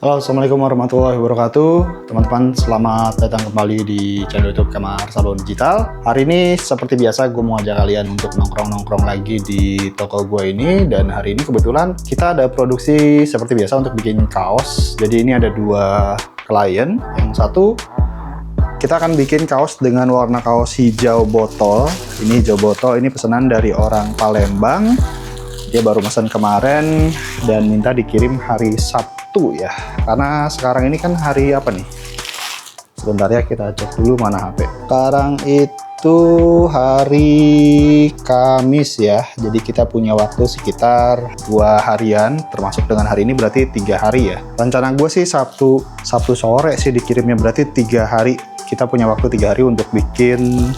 Halo, assalamualaikum warahmatullahi wabarakatuh. Teman-teman, selamat datang kembali di channel YouTube Kamar Salon Digital. Hari ini seperti biasa gue mau ajak kalian untuk nongkrong-nongkrong lagi di toko gue ini. Dan hari ini kebetulan kita ada produksi seperti biasa untuk bikin kaos. Jadi ini ada dua klien. Yang satu kita akan bikin kaos dengan warna kaos hijau botol. Ini hijau botol, ini pesanan dari orang Palembang. Dia baru pesan kemarin dan minta dikirim hari Sabtu ya. Karena sekarang ini kan hari apa nih? Sebentar ya, kita cek dulu mana HP. Sekarang itu hari Kamis ya. Jadi kita punya waktu sekitar 2 harian, termasuk dengan hari ini berarti 3 hari ya. Rencana gue sih Sabtu sore sih dikirimnya, berarti 3 hari. Kita punya waktu 3 hari untuk bikin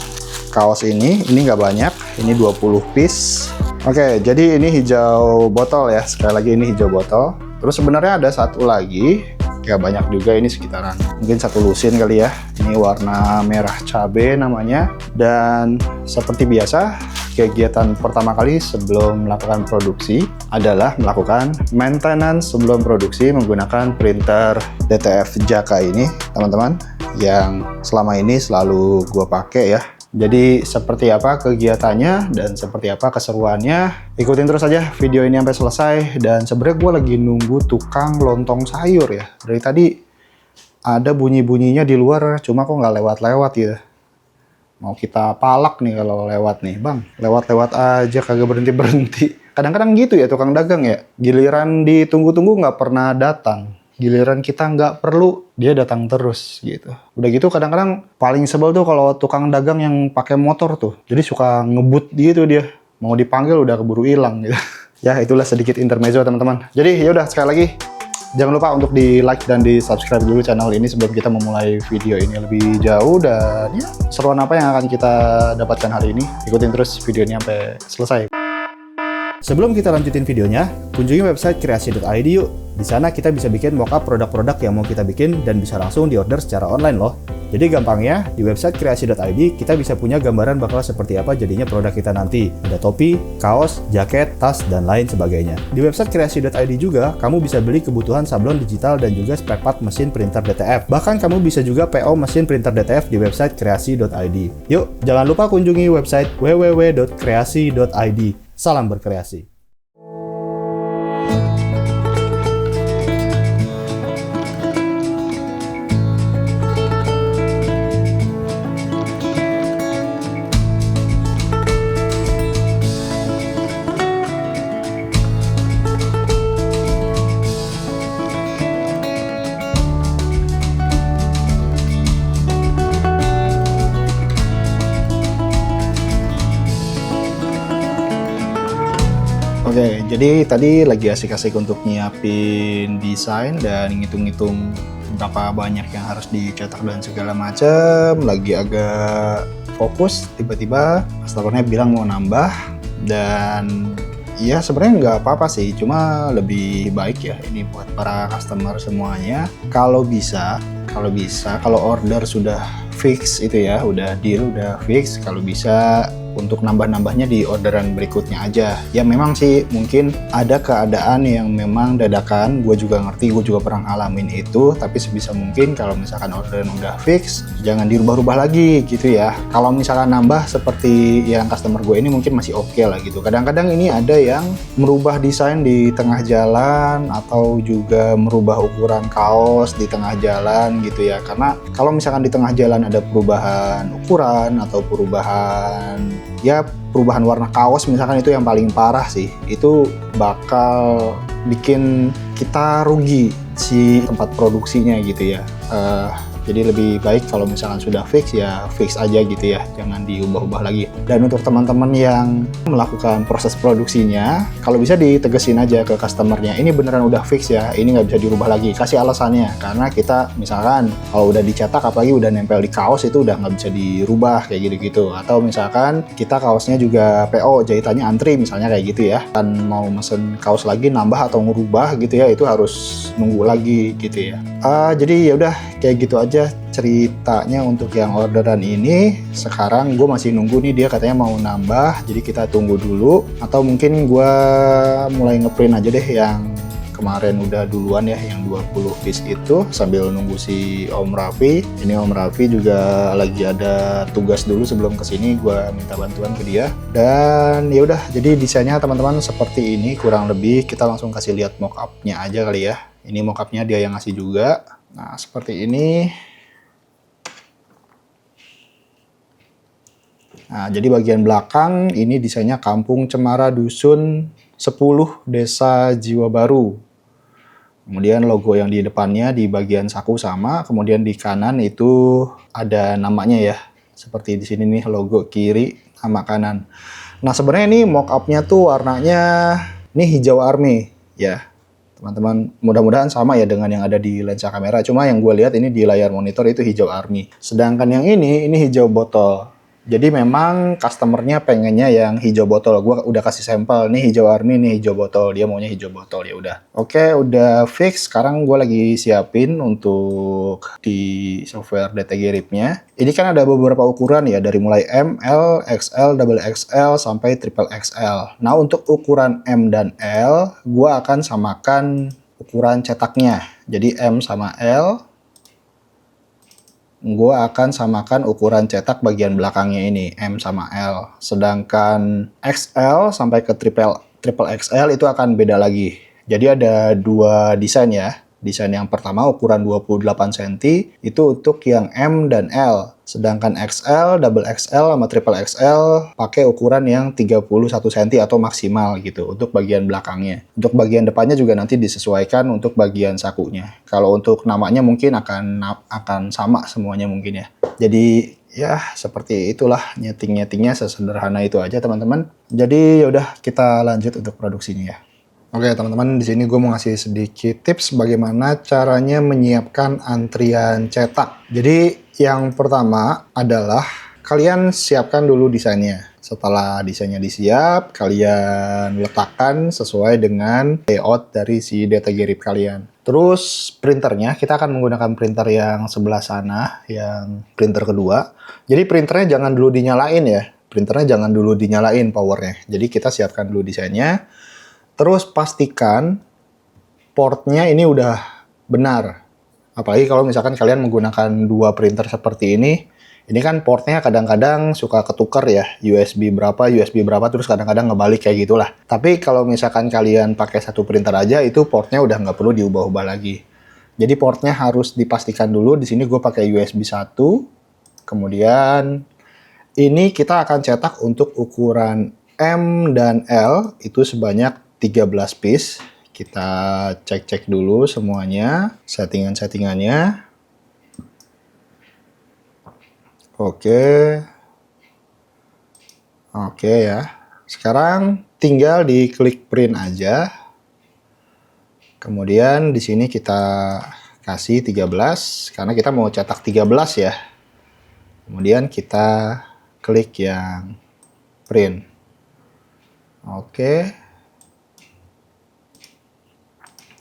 kaos ini. Ini nggak banyak, ini 20 piece. Oke, jadi ini hijau botol ya. Sekali lagi ini hijau botol. Terus sebenarnya ada satu lagi, ya banyak juga, ini sekitaran mungkin 1 lusin kali ya. Ini warna merah cabe namanya. Dan seperti biasa, kegiatan pertama kali sebelum melakukan produksi adalah melakukan maintenance sebelum produksi menggunakan printer DTF Jaka ini, teman-teman, yang selama ini selalu gue pakai ya. Jadi seperti apa kegiatannya dan seperti apa keseruannya, ikutin terus aja video ini sampai selesai. Dan sebenarnya gue lagi nunggu tukang lontong sayur ya. Dari tadi ada bunyi-bunyinya di luar, cuma kok nggak lewat-lewat ya. Mau kita palak nih kalau lewat nih, bang. Lewat-lewat aja, kagak berhenti-berhenti. Kadang-kadang gitu ya tukang dagang ya. Giliran ditunggu-tunggu nggak pernah datang. Giliran kita nggak perlu, dia datang terus gitu. Udah gitu kadang-kadang paling sebel tuh kalau tukang dagang yang pakai motor tuh. Jadi suka ngebut gitu dia. Mau dipanggil udah keburu hilang gitu. Ya itulah sedikit intermezzo teman-teman. Jadi yaudah, sekali lagi jangan lupa untuk di like dan di subscribe dulu channel ini sebelum kita memulai video ini lebih jauh. Dan ya, seruan apa yang akan kita dapatkan hari ini, ikutin terus video ini sampai selesai. Sebelum kita lanjutin videonya, kunjungi website kreasi.id yuk. Di sana kita bisa bikin mockup produk-produk yang mau kita bikin dan bisa langsung diorder secara online loh. Jadi gampangnya, di website kreasi.id kita bisa punya gambaran bakal seperti apa jadinya produk kita nanti. Ada topi, kaos, jaket, tas, dan lain sebagainya. Di website kreasi.id juga, kamu bisa beli kebutuhan sablon digital dan juga spare part mesin printer DTF. Bahkan kamu bisa juga PO mesin printer DTF di website kreasi.id. Yuk, jangan lupa kunjungi website www.kreasi.id. Salam berkreasi. Oke, jadi tadi lagi asik-asik untuk nyiapin desain dan ngitung-ngitung berapa banyak yang harus dicetak dan segala macam. Lagi agak fokus, tiba-tiba customer-nya bilang mau nambah. Dan ya sebenarnya nggak apa-apa sih, cuma lebih baik ya ini buat para customer semuanya. Kalau bisa, kalau order sudah fix itu ya, udah deal, udah fix, kalau bisa untuk nambah-nambahnya di orderan berikutnya aja. Ya memang sih mungkin ada keadaan yang memang dadakan, gue juga ngerti, gue juga pernah ngalamin itu, tapi sebisa mungkin kalau misalkan orderan udah fix, jangan dirubah-rubah lagi gitu ya. Kalau misalkan nambah seperti yang customer gue ini mungkin masih oke lah gitu. Kadang-kadang ini ada yang merubah desain di tengah jalan atau juga merubah ukuran kaos di tengah jalan gitu ya. Karena kalau misalkan di tengah jalan ada perubahan ukuran atau perubahan warna kaos misalkan, itu yang paling parah sih. Itu bakal bikin kita rugi si tempat produksinya gitu ya. Jadi lebih baik kalau misalkan sudah fix ya fix aja gitu ya, jangan diubah-ubah lagi. Dan untuk teman-teman yang melakukan proses produksinya, kalau bisa ditegesin aja ke customernya, ini beneran udah fix ya, ini nggak bisa dirubah lagi. Kasih alasannya, karena kita misalkan kalau udah dicetak apalagi udah nempel di kaos itu udah nggak bisa dirubah kayak gitu-gitu. Atau misalkan kita kaosnya juga PO, jahitannya antri misalnya kayak gitu ya, dan mau mesen kaos lagi nambah atau ngerubah gitu ya, itu harus nunggu lagi gitu ya. Jadi ya udah kayak gitu aja ceritanya untuk yang orderan ini. Sekarang gue masih nunggu nih, dia katanya mau nambah, jadi kita tunggu dulu. Atau mungkin gue mulai ngeprint aja deh yang kemarin udah duluan ya yang 20 piece itu sambil nunggu si Om Raffi. Ini Om Raffi juga lagi ada tugas dulu sebelum kesini, gue minta bantuan ke dia. Dan ya udah, jadi desainnya teman-teman seperti ini kurang lebih. Kita langsung kasih lihat mock-up-nya aja kali ya. Ini mock-up-nya dia yang ngasih juga. Nah seperti ini. Nah, jadi bagian belakang ini desainnya Kampung Cemara Dusun 10 Desa Jiwa Baru. Kemudian logo yang di depannya di bagian saku sama, kemudian di kanan itu ada namanya ya. Seperti di sini nih logo kiri, nama kanan. Nah, sebenarnya ini mock-up-nya tuh warnanya ini hijau army ya. Teman-teman, mudah-mudahan sama ya dengan yang ada di lensa kamera. Cuma yang gue lihat ini di layar monitor itu hijau army. Sedangkan yang ini hijau botol. Jadi memang customernya pengennya yang hijau botol. Gue udah kasih sampel, nih hijau army, nih hijau botol. Dia maunya hijau botol, ya udah. Oke, udah fix. Sekarang gue lagi siapin untuk di software DTG RIP-nya. Ini kan ada beberapa ukuran ya, dari mulai M, L, XL, double XL, sampai triple XL. Nah, untuk ukuran M dan L, gue akan samakan ukuran cetaknya. Jadi M sama L, gue akan samakan ukuran cetak bagian belakangnya ini, M sama L. Sedangkan XL sampai ke triple XL itu akan beda lagi. Jadi ada dua desain ya. Desain yang pertama ukuran 28 cm itu untuk yang M dan L. Sedangkan XL, double XL, sama triple XL pakai ukuran yang 31 cm atau maksimal gitu untuk bagian belakangnya. Untuk bagian depannya juga nanti disesuaikan untuk bagian sakunya. Kalau untuk namanya mungkin akan sama semuanya mungkin ya. Jadi ya seperti itulah nyeting-nyetingnya, sesederhana itu aja teman-teman. Jadi yaudah kita lanjut untuk produksinya ya. Oke teman-teman, di sini gue mau ngasih sedikit tips bagaimana caranya menyiapkan antrian cetak. Jadi yang pertama adalah kalian siapkan dulu desainnya. Setelah desainnya disiap, kalian letakkan sesuai dengan layout dari si DTG RIP kalian. Terus printernya, kita akan menggunakan printer yang sebelah sana, yang printer kedua. Jadi printernya jangan dulu dinyalain ya. Printernya jangan dulu dinyalain powernya. Jadi kita siapkan dulu desainnya. Terus pastikan portnya ini udah benar. Apalagi kalau misalkan kalian menggunakan dua printer seperti ini kan portnya kadang-kadang suka ketukar ya. USB berapa, terus kadang-kadang ngebalik kayak gitulah. Tapi kalau misalkan kalian pakai satu printer aja, itu portnya udah nggak perlu diubah-ubah lagi. Jadi portnya harus dipastikan dulu. Di sini gue pakai USB 1. Kemudian ini kita akan cetak untuk ukuran M dan L itu sebanyak 13 piece. Kita cek-cek dulu semuanya, settingan-settingannya. Oke ya. Sekarang tinggal diklik print aja. Kemudian di sini kita kasih 13 karena kita mau cetak 13 ya. Kemudian kita klik yang print. Oke.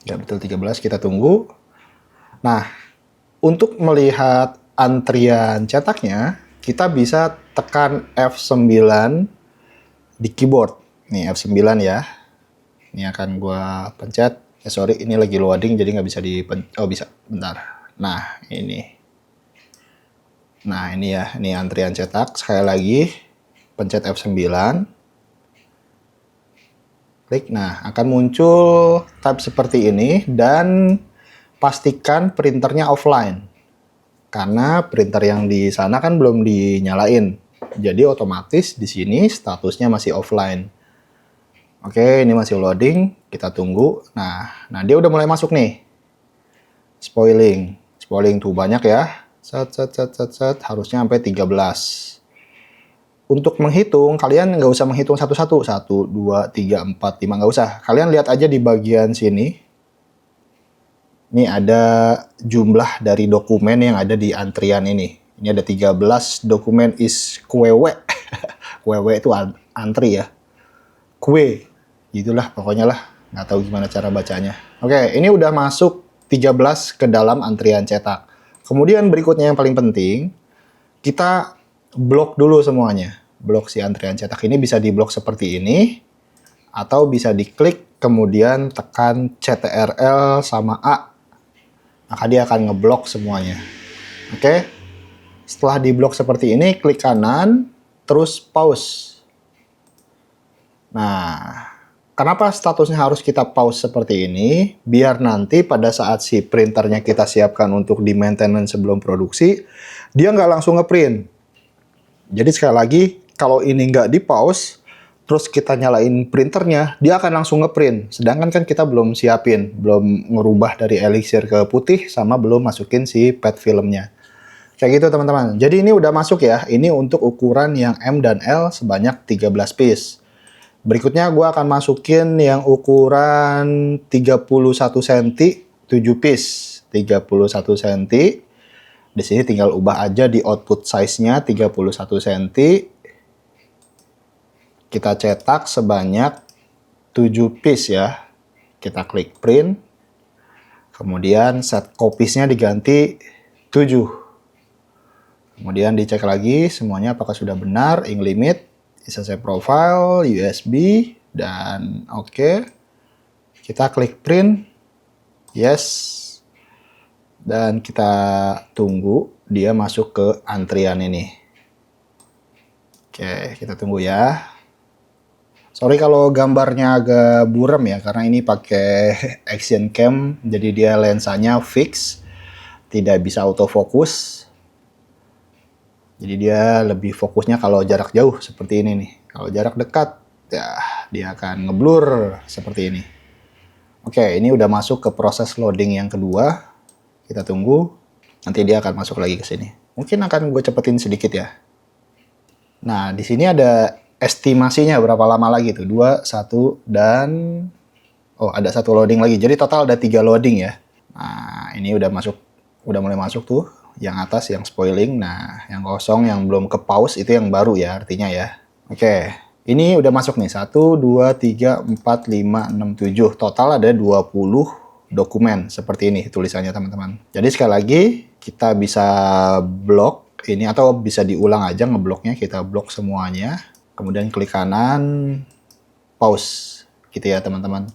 Ya betul 13, kita tunggu. Nah, untuk melihat antrian cetaknya, kita bisa tekan F9 di keyboard. Nih F9 ya. Ini akan gua pencet. Sorry, ini lagi loading jadi nggak bisa oh bisa, bentar. Nah, ini. Nah, ini ya, ini antrian cetak. Sekali lagi, pencet F9. Klik, nah akan muncul tab seperti ini dan pastikan printernya offline. Karena printer yang di sana kan belum dinyalain. Jadi otomatis di sini statusnya masih offline. Oke, ini masih loading, kita tunggu. Nah dia udah mulai masuk nih. Spoiling tuh banyak ya. Set, harusnya sampai 13. Untuk menghitung, kalian nggak usah menghitung satu-satu. 1, 2, 3, 4, 5, nggak usah. Kalian lihat aja di bagian sini. Ini ada jumlah dari dokumen yang ada di antrian ini. Ini ada 13 dokumen is kwewe. Kwewe itu antri ya. Kue. Gitulah pokoknya lah. Nggak tahu gimana cara bacanya. Oke, ini udah masuk 13 ke dalam antrian cetak. Kemudian berikutnya yang paling penting, kita blok dulu semuanya. Blok si antrian cetak ini bisa diblok seperti ini. Atau bisa diklik, kemudian tekan CTRL sama A. Maka dia akan ngeblok semuanya. Oke. Setelah diblok seperti ini, klik kanan, terus pause. Nah, kenapa statusnya harus kita pause seperti ini? Biar nanti pada saat si printernya kita siapkan untuk di maintenance sebelum produksi, dia nggak langsung ngeprint. Jadi sekali lagi, kalau ini nggak di pause, terus kita nyalain printernya, dia akan langsung ngeprint. Sedangkan kan kita belum siapin, belum ngerubah dari elixir ke putih, sama belum masukin si pad filmnya. Kayak gitu teman-teman. Jadi ini udah masuk ya. Ini untuk ukuran yang M dan L sebanyak 13 piece. Berikutnya gue akan masukin yang ukuran 31 cm 7 piece. 31 cm. Di sini tinggal ubah aja di output size-nya 31 cm. Kita cetak sebanyak 7 piece ya. Kita klik print. Kemudian set copies-nya diganti 7. Kemudian dicek lagi semuanya apakah sudah benar, ink limit, SSD profile, USB, dan oke. Kita klik print. Yes. Dan kita tunggu dia masuk ke antrian ini. Oke, kita tunggu ya. Sorry kalau gambarnya agak buram ya, karena ini pakai action cam, jadi dia lensanya fix, tidak bisa autofocus. Jadi dia lebih fokusnya kalau jarak jauh seperti ini nih. Kalau jarak dekat, ya dia akan ngeblur seperti ini. Oke, ini udah masuk ke proses loading yang kedua. Kita tunggu, nanti dia akan masuk lagi ke sini. Mungkin akan gue cepetin sedikit ya. Nah, di sini ada estimasinya berapa lama lagi tuh. 2, 1, dan... oh, ada 1 loading lagi. Jadi total ada 3 loading ya. Nah, ini udah masuk, udah mulai masuk tuh. Yang atas yang spoiling. Nah, yang kosong yang belum ke pause itu yang baru ya artinya ya. Oke, ini udah masuk nih. 1, 2, 3, 4, 5, 6, 7. Total ada 20 dokumen seperti ini tulisannya teman-teman. Jadi sekali lagi kita bisa blok ini atau bisa diulang aja ngebloknya. Kita blok semuanya. Kemudian klik kanan, pause gitu ya teman-teman.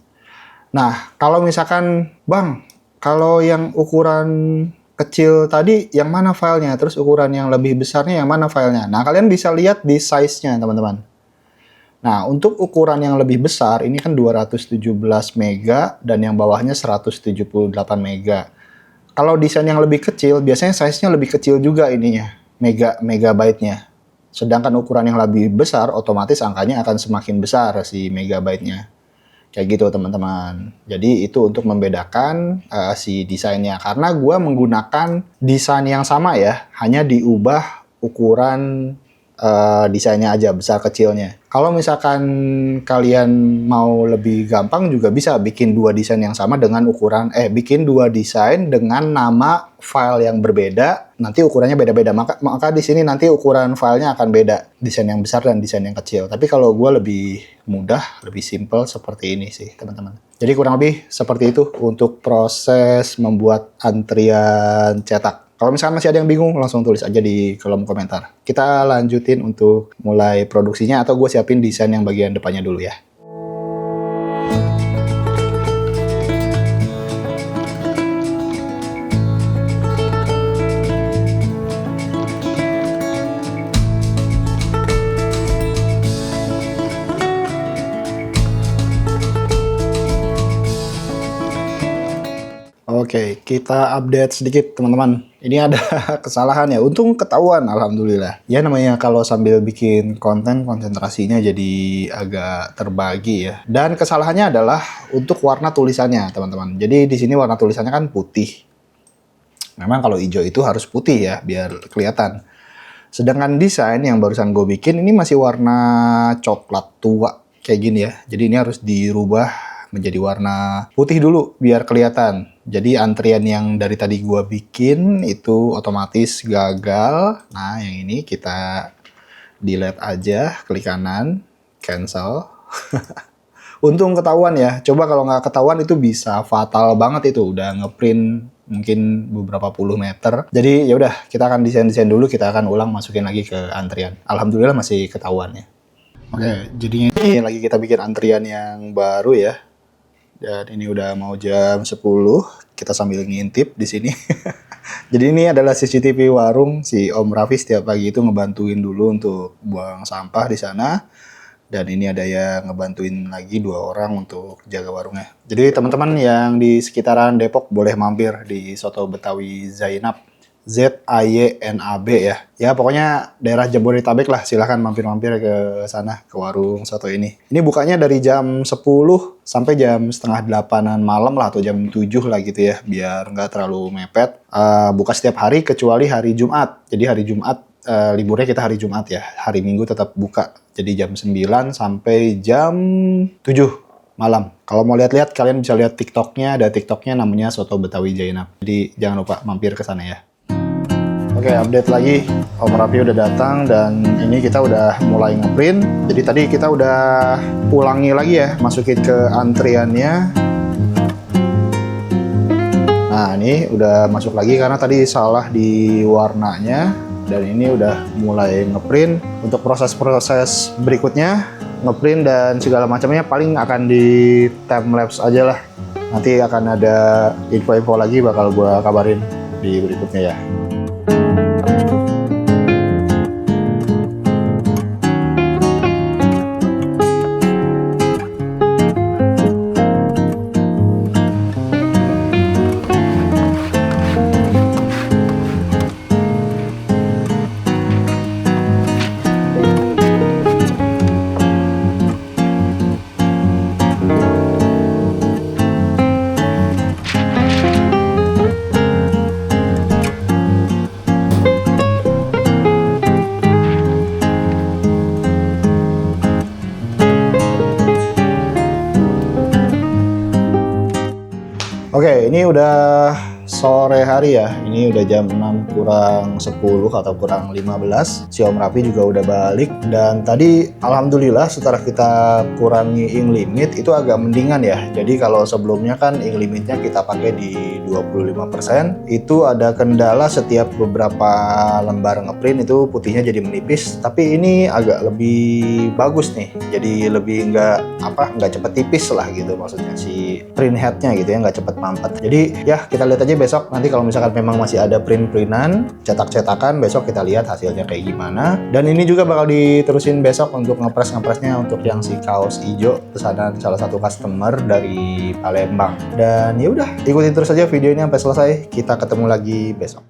Nah, kalau misalkan Bang, kalau yang ukuran kecil tadi yang mana filenya? Terus ukuran yang lebih besarnya yang mana filenya? Nah, kalian bisa lihat di size-nya teman-teman. Nah, untuk ukuran yang lebih besar, ini kan 217 mega dan yang bawahnya 178 mega. Kalau desain yang lebih kecil, biasanya size-nya lebih kecil juga ininya, megabyte-nya. Sedangkan ukuran yang lebih besar, otomatis angkanya akan semakin besar si megabyte-nya. Kayak gitu teman-teman. Jadi itu untuk membedakan si desainnya. Karena gue menggunakan desain yang sama ya, hanya diubah ukuran desainnya aja, besar kecilnya. Kalau misalkan kalian mau lebih gampang juga bisa bikin 2 desain yang sama dengan ukuran, bikin 2 desain dengan nama file yang berbeda, nanti ukurannya beda-beda. Maka di sini nanti ukuran filenya akan beda, desain yang besar dan desain yang kecil. Tapi kalau gue lebih mudah, lebih simple seperti ini sih teman-teman. Jadi kurang lebih seperti itu untuk proses membuat antrian cetak. Kalau misalkan masih ada yang bingung, langsung tulis aja di kolom komentar. Kita lanjutin untuk mulai produksinya atau gue siapin desain yang bagian depannya dulu ya. Oke, kita update sedikit teman-teman. Ini ada kesalahan ya. Untung ketahuan, alhamdulillah. Ya namanya kalau sambil bikin konten, konsentrasinya jadi agak terbagi ya. Dan kesalahannya adalah untuk warna tulisannya, teman-teman. Jadi di sini warna tulisannya kan putih. Memang kalau hijau itu harus putih ya, biar kelihatan. Sedangkan desain yang barusan gue bikin ini masih warna coklat tua kayak gini ya. Jadi ini harus dirubah menjadi warna putih dulu biar kelihatan. Jadi antrian yang dari tadi gua bikin itu otomatis gagal. Nah, yang ini kita delete aja, klik kanan, cancel. Untung ketahuan ya. Coba kalau nggak ketahuan itu bisa fatal banget itu. Udah ngeprint mungkin beberapa puluh meter. Jadi ya udah, kita akan desain-desain dulu, kita akan ulang masukin lagi ke antrian. Alhamdulillah masih ketahuan ya. Oke, jadinya ini lagi kita bikin antrian yang baru ya. Dan ini udah mau jam 10, kita sambil ngintip di sini. Jadi ini adalah CCTV warung, si Om Raffi setiap pagi itu ngebantuin dulu untuk buang sampah di sana. Dan ini ada yang ngebantuin lagi 2 orang untuk jaga warungnya. Jadi teman-teman yang di sekitaran Depok boleh mampir di Soto Betawi Zainab. ZAYNAB ya. Ya pokoknya daerah Jabodetabek lah, silahkan mampir-mampir ke sana, ke warung soto ini. Ini bukanya dari jam 10 sampai jam setengah 8-an malam lah, atau jam 7 lah gitu ya, biar nggak terlalu mepet. Buka setiap hari kecuali hari Jumat. Jadi hari Jumat liburnya kita hari Jumat ya. Hari Minggu tetap buka. Jadi jam 9 sampai jam 7 malam. Kalau mau lihat-lihat, kalian bisa lihat TikToknya. Ada TikToknya namanya Soto Betawi Zainab. Jadi jangan lupa mampir ke sana ya. Oke, update lagi. Om Raffi udah datang dan ini kita udah mulai ngeprint. Jadi tadi kita udah ulangi lagi ya, masukin ke antriannya. Nah, ini udah masuk lagi karena tadi salah di warnanya. Dan ini udah mulai ngeprint. Untuk proses-proses berikutnya, ngeprint dan segala macamnya paling akan di timelapse aja lah. Nanti akan ada info-info lagi bakal gua kabarin di berikutnya ya. Oke, ini udah sore hari ya. Ini udah jam 6 kurang 10 atau kurang 15. Si Om Raffi juga udah balik. Dan tadi alhamdulillah setelah kita kurangi ink limit itu agak mendingan ya. Jadi kalau sebelumnya kan ink limitnya kita pakai di 25%. Itu ada kendala setiap beberapa lembar ngeprint itu putihnya jadi menipis. Tapi ini agak lebih bagus nih. Jadi lebih nggak cepet tipis lah gitu maksudnya si print headnya gitu ya, nggak cepet mampet. Jadi ya kita lihat aja besok, nanti kalau misalkan memang masih ada print-printan, cetak-cetakan, besok kita lihat hasilnya kayak gimana. Dan ini juga bakal diterusin besok untuk ngepresnya untuk yang si kaos hijau pesanan salah satu customer dari Palembang. Dan ya udah, ikutin terus aja video ini sampai selesai. Kita ketemu lagi besok.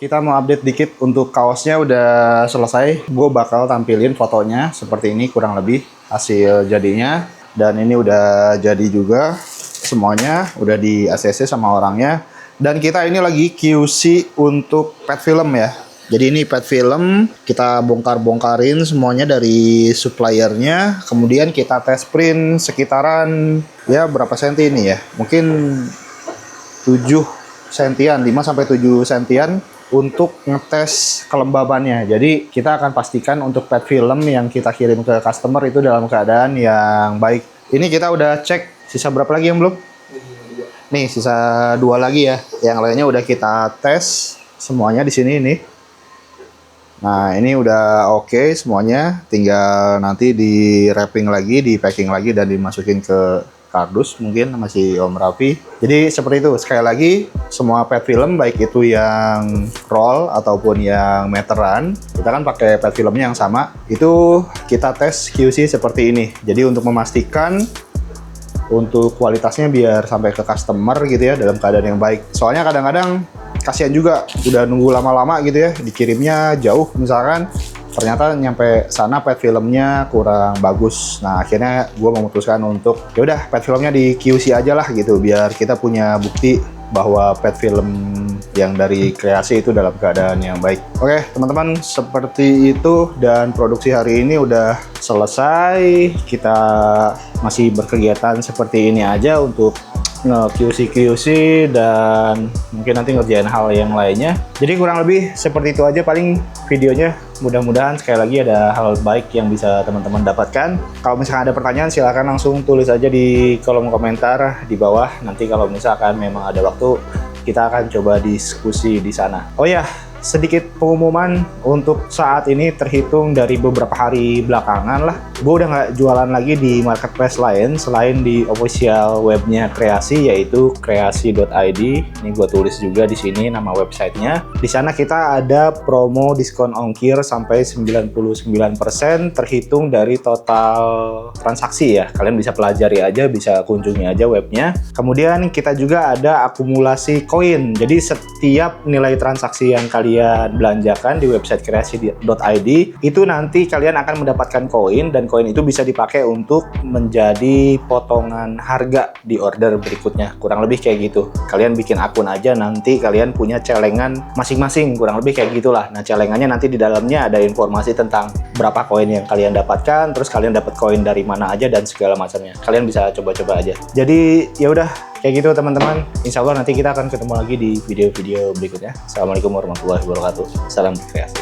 Kita mau update dikit, untuk kaosnya udah selesai. Gue bakal tampilin fotonya seperti ini kurang lebih hasil jadinya. Dan ini udah jadi juga semuanya, udah di ACC sama orangnya. Dan kita ini lagi QC untuk pet film ya. Jadi ini pet film, kita bongkar-bongkarin semuanya dari suppliernya. Kemudian kita tes print sekitaran ya berapa senti ini ya. Mungkin 7 sentian, 5-7 sentian untuk ngetes kelembabannya. Jadi kita akan pastikan untuk pet film yang kita kirim ke customer itu dalam keadaan yang baik. Ini kita udah cek sisa berapa lagi yang belum? Nih sisa 2 lagi ya. Yang lainnya udah kita tes semuanya di sini nih. Nah ini udah oke semuanya. Tinggal nanti di wrapping lagi, di packing lagi dan dimasukin ke kardus mungkin sama si Om Raffi. Jadi seperti itu. Sekali lagi semua PET film baik itu yang roll ataupun yang meteran, kita kan pakai PET filmnya yang sama. Itu kita tes QC seperti ini. Jadi untuk memastikan untuk kualitasnya biar sampai ke customer gitu ya dalam keadaan yang baik. Soalnya kadang-kadang kasihan juga udah nunggu lama-lama gitu ya, dikirimnya jauh misalkan, ternyata nyampe sana PET filmnya kurang bagus. Nah akhirnya gue memutuskan untuk ya udah PET filmnya di QC aja lah gitu, biar kita punya bukti bahwa PET film yang dari kreasi itu dalam keadaan yang baik. Oke teman-teman, seperti itu dan produksi hari ini udah selesai. Kita masih berkegiatan seperti ini aja untuk nge-QC dan mungkin nanti ngerjain hal yang lainnya. Jadi kurang lebih seperti itu aja paling videonya. Mudah-mudahan sekali lagi ada hal baik yang bisa teman-teman dapatkan. Kalau misalkan ada pertanyaan silahkan langsung tulis aja di kolom komentar di bawah. Nanti kalau misalkan memang ada waktu kita akan coba diskusi di sana. Oh ya, sedikit pengumuman untuk saat ini terhitung dari beberapa hari belakangan lah. Gue udah nggak jualan lagi di marketplace lain selain di official webnya Kreasi, yaitu kreasi.id. Ini gue tulis juga di sini nama websitenya. Di sana kita ada promo diskon ongkir sampai 99% terhitung dari total transaksi ya. Kalian bisa pelajari aja, bisa kunjungi aja webnya. Kemudian kita juga ada akumulasi koin. Jadi setiap nilai transaksi yang kalian belanjakan di website kreasi.id itu nanti kalian akan mendapatkan koin, dan koin itu bisa dipakai untuk menjadi potongan harga di order berikutnya. Kurang lebih kayak gitu. Kalian bikin akun aja, nanti kalian punya celengan masing-masing, kurang lebih kayak gitulah. Nah celengannya nanti di dalamnya ada informasi tentang berapa koin yang kalian dapatkan, terus kalian dapat koin dari mana aja dan segala macamnya. Kalian bisa coba-coba aja. Jadi ya udah kayak gitu teman-teman. Insya Allah nanti kita akan ketemu lagi di video-video berikutnya. Assalamualaikum warahmatullahi wabarakatuh. Salam kreasi.